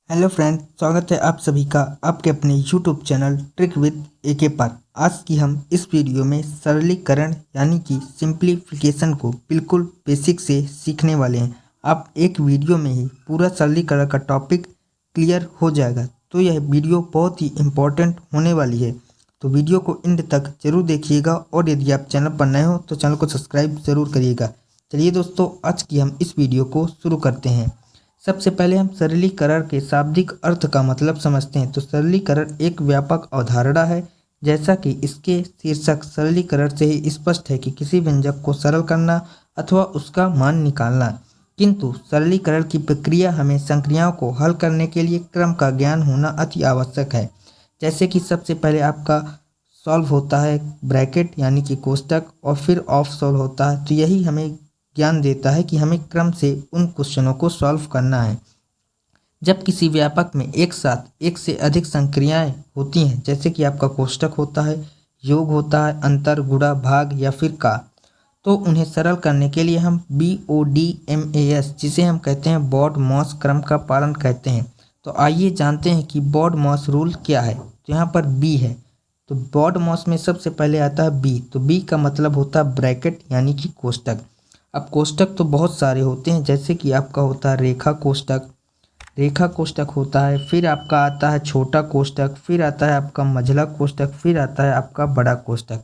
Hello friend, स्वागत है आप सभी का आपके अपने यूट्यूब चैनल ट्रिक विद एके पर। आज की हम इस वीडियो में सरलीकरण यानी कि सिंप्लीफिकेशन को बिल्कुल बेसिक से सीखने वाले हैं। आप एक वीडियो में ही पूरा सरलीकरण का टॉपिक क्लियर हो जाएगा, तो यह वीडियो बहुत ही इम्पोर्टेंट होने वाली है। तो वीडियो को एंड तक जरूर देखिएगा और यदि आप चैनल पर नए हो तो चैनल को सब्सक्राइब ज़रूर करिएगा। चलिए दोस्तों, आज की हम इस वीडियो को शुरू करते हैं। सबसे पहले हम सरलीकरण के शाब्दिक अर्थ का मतलब समझते हैं। तो सरलीकरण एक व्यापक अवधारणा है, जैसा कि इसके शीर्षक सरलीकरण से ही स्पष्ट है कि किसी व्यंजक को सरल करना अथवा उसका मान निकालना। किंतु सरलीकरण की प्रक्रिया हमें संक्रियाओं को हल करने के लिए क्रम का ज्ञान होना अति आवश्यक है। जैसे कि सबसे पहले आपका सॉल्व होता है ब्रैकेट यानी कि कोष्टक, और फिर ऑफ सॉल्व होता है। तो यही हमें ज्ञान देता है कि हमें क्रम से उन क्वेश्चनों को सॉल्व करना है। जब किसी व्यापक में एक साथ एक से अधिक संक्रियाएं होती हैं, जैसे कि आपका कोष्टक होता है, योग होता है, अंतर, गुणा, भाग या फिर का, तो उन्हें सरल करने के लिए हम BODMAS, जिसे हम कहते हैं बॉड-मॉस क्रम का पालन कहते हैं। तो आइए जानते हैं कि बॉड-मॉस रूल क्या है। तो यहाँ पर बी है, तो बॉड-मॉस में सबसे पहले आता है बी। तो बी का मतलब होता है ब्रैकेट यानी कि कोष्टक। अब कोष्टक तो बहुत सारे होते हैं, जैसे कि आपका होता है रेखा कोष्टक होता है, फिर आपका आता है छोटा कोष्टक, फिर आता है आपका मझला कोष्टक, फिर आता है आपका बड़ा कोष्टक।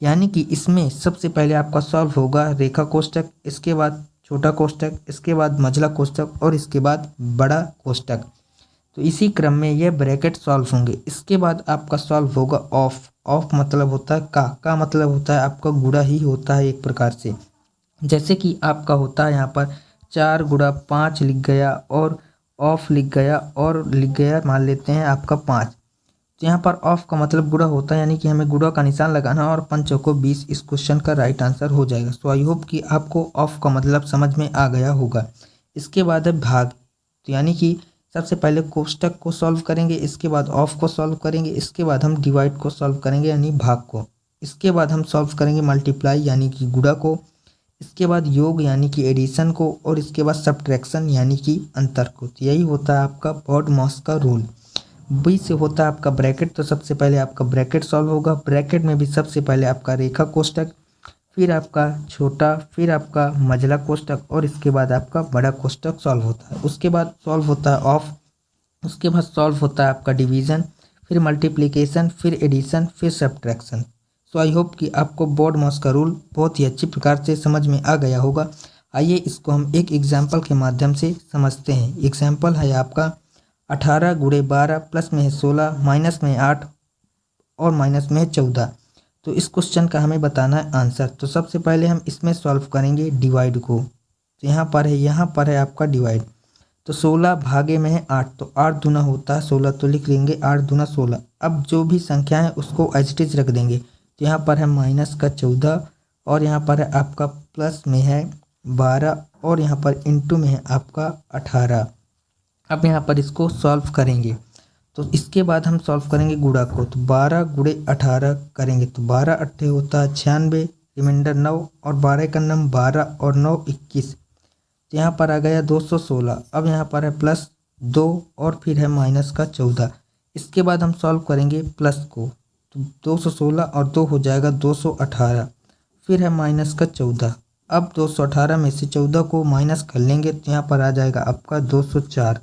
यानी कि इसमें सबसे पहले आपका सॉल्व होगा रेखा कोष्टक, इसके बाद छोटा कोष्टक, इसके बाद मझला कोष्टक और इसके बाद बड़ा कोष्टक। तो इसी क्रम में यह ब्रैकेट सॉल्व होंगे। इसके बाद आपका सॉल्व होगा ऑफ मतलब होता है का मतलब होता है आपका गुणा ही होता है एक प्रकार से। जैसे कि आपका होता है यहाँ पर 4 गुणा 5 लिख गया और ऑफ लिख गया और लिख गया मान लेते हैं आपका 5। तो यहाँ पर ऑफ का मतलब गुणा होता है, यानी कि हमें गुणा का निशान लगाना और 5 चौको 20 इस क्वेश्चन का राइट आंसर हो जाएगा। सो आई होप कि आपको ऑफ का मतलब समझ में आ गया होगा। इसके बाद है भाग। तो यानी कि सबसे पहले कोष्टक को सॉल्व करेंगे, इसके बाद ऑफ को सॉल्व करेंगे, इसके बाद हम डिवाइड को सॉल्व करेंगे यानी भाग को, इसके बाद हम सॉल्व करेंगे मल्टीप्लाई यानी कि गुणा को, इसके बाद योग यानी कि एडिशन को, और इसके बाद सब्ट्रैक्शन यानी कि अंतर को। तो यही होता है आपका बॉड-मॉस का रूल। बी से होता है आपका ब्रैकेट। तो सबसे पहले आपका ब्रैकेट सॉल्व होगा। ब्रैकेट में भी सबसे पहले आपका रेखा कोष्टक, फिर आपका छोटा, फिर आपका मझला कोष्टक और इसके बाद आपका बड़ा कोष्टक सॉल्व होता है। उसके बाद सॉल्व होता है ऑफ, उसके बाद सॉल्व होता है आपका डिवीज़न, फिर मल्टीप्लिकेशन, फिर एडिशन, फिर सब्ट्रैक्शन। सो आई होप कि आपको बॉड-मॉस का रूल बहुत ही अच्छी प्रकार से समझ में आ गया होगा। आइए इसको हम एक एग्जाम्पल के माध्यम से समझते हैं। एग्जाम्पल है आपका 18 गुणे 12 प्लस में है 16 माइनस में 8 और माइनस में है 14। तो इस क्वेश्चन का हमें बताना है आंसर। तो सबसे पहले हम इसमें सॉल्व करेंगे डिवाइड को। तो यहाँ पर है आपका डिवाइड। तो 16 भागे में है 8, तो 8 दूना होता है 16, तो लिख लेंगे 8 दूना 16। अब जो भी संख्या है उसको एज इट इज रख देंगे। तो यहाँ पर है माइनस का 14 और यहाँ पर है आपका प्लस में है 12 और यहाँ पर इंटू में है आपका 18। अब यहाँ पर इसको सॉल्व करेंगे। तो इसके बाद हम सॉल्व करेंगे गुणा को। तो 12 गुणे 18 करेंगे, तो 12 अट्ठे होता है 96, रिमाइंडर 9 और 12 का नम 12 और 9 21। तो यहाँ पर आ गया 216। अब यहाँ पर है प्लस 2 और फिर है माइनस का 14। इसके बाद हम सॉल्व करेंगे प्लस को। तो 216 और 2 हो जाएगा 218, फिर है माइनस का 14। अब 218 में से 14 को माइनस कर लेंगे, तो यहाँ पर आ जाएगा आपका 204।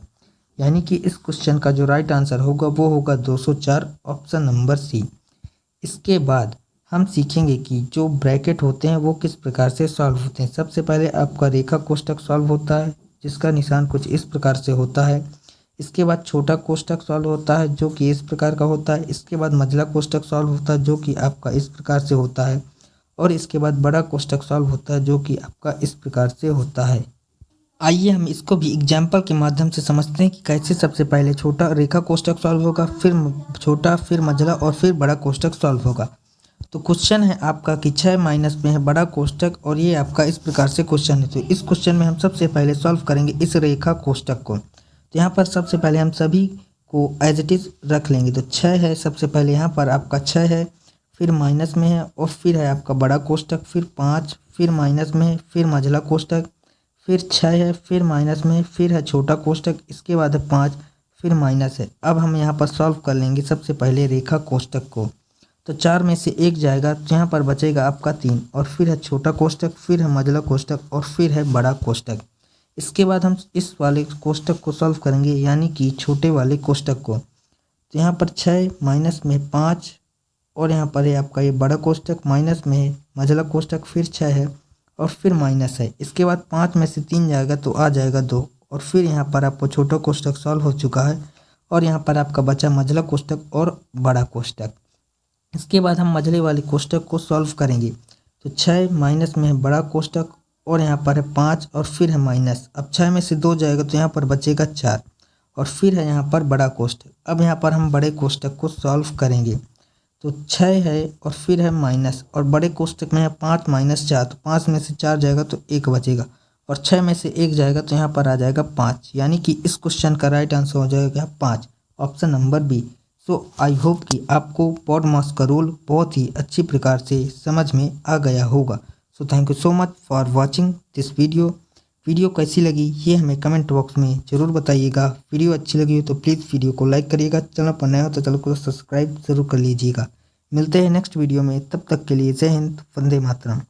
यानी कि इस क्वेश्चन का जो राइट आंसर होगा वो होगा 204, ऑप्शन नंबर सी। इसके बाद हम सीखेंगे कि जो ब्रैकेट होते हैं वो किस प्रकार से सॉल्व होते हैं। सबसे पहले आपका रेखा कोष्टक सॉल्व होता है, जिसका निशान कुछ इस प्रकार से होता है। इसके बाद छोटा कोष्टक सॉल्व होता है, जो कि इस प्रकार का होता है। इसके बाद मझला कोष्टक सॉल्व होता है, जो कि आपका इस प्रकार से होता है। और इसके बाद बड़ा कोष्टक सॉल्व होता है, जो कि आपका इस प्रकार से होता है। आइए हम इसको भी एग्जाम्पल के माध्यम से समझते हैं कि कैसे सबसे पहले छोटा रेखा कोष्टक सॉल्व होगा, फिर छोटा, फिर मझला और फिर बड़ा कोष्टक सॉल्व होगा। तो क्वेश्चन है आपका कि 6 माइनस में है बड़ा कोष्टक, और ये आपका इस प्रकार से क्वेश्चन है। तो इस क्वेश्चन में हम सबसे पहले सॉल्व करेंगे इस रेखा कोष्टक को। तो यहाँ पर सबसे पहले हम सभी को एज इट इज रख लेंगे। तो 6 है, सबसे पहले यहाँ पर आपका 6 है, फिर माइनस में है और फिर है आपका बड़ा कोष्टक, फिर 5, फिर माइनस में है, फिर मझला कोष्टक, फिर 6 है, फिर माइनस में, फिर है छोटा कोष्टक, इसके बाद है 5, फिर माइनस है। अब हम यहाँ पर सॉल्व कर लेंगे सबसे पहले रेखा कोष्ठक को। तो 4 में से 1 जाएगा तो यहाँ पर बचेगा आपका 3 और फिर है छोटा कोष्ठक, फिर है मझला कोष्ठक और फिर है बड़ा कोष्ठक। इसके बाद हम इस वाले कोष्ठक को सॉल्व करेंगे यानी कि छोटे वाले कोष्ठक को। तो यहाँ पर 6 माइनस में 5 और यहाँ पर है आपका ये बड़ा कोष्ठक, माइनस में है मझला कोष्ठक, फिर 6 है और फिर माइनस है। इसके बाद 5 में से 3 जाएगा तो आ जाएगा 2 और फिर यहाँ पर आपको छोटा कोष्ठक सॉल्व हो चुका है और यहाँ पर आपका बचा मझला कोष्ठक और बड़ा कोष्ठक। इसके बाद हम मझले वाले कोष्ठक को सॉल्व करेंगे। तो 6 माइनस में है बड़ा कोष्ठक और यहाँ पर है 5 और फिर है माइनस। अब 6 में से 2 जाएगा तो यहाँ पर बचेगा 4 और फिर है यहाँ पर बड़ा कोष्ठक। अब यहाँ पर हम बड़े कोष्ठक को सॉल्व करेंगे। तो 6 है और फिर है माइनस और बड़े कोष्ठक में है 5 माइनस 4, तो 5 में से 4 जाएगा तो 1 बचेगा और 6 में से 1 जाएगा तो यहाँ पर आ जाएगा 5, यानी कि इस क्वेश्चन का राइट आंसर हो जाएगा 5, option number B. So I hope कि आपको पॉडमास का रूल बहुत ही अच्छी प्रकार से समझ में आ गया होगा। So thank you so much for watching this video कैसी लगी ये हमें कमेंट बॉक्स में ज़रूर बताइएगा। वीडियो अच्छी लगी हो तो प्लीज़ वीडियो को लाइक करिएगा, चैनल पर नया हो तो चैनल को सब्सक्राइब ज़रूर कर लीजिएगा। मिलते हैं नेक्स्ट वीडियो में, तब तक के लिए जय हिंद, वंदे मातरम।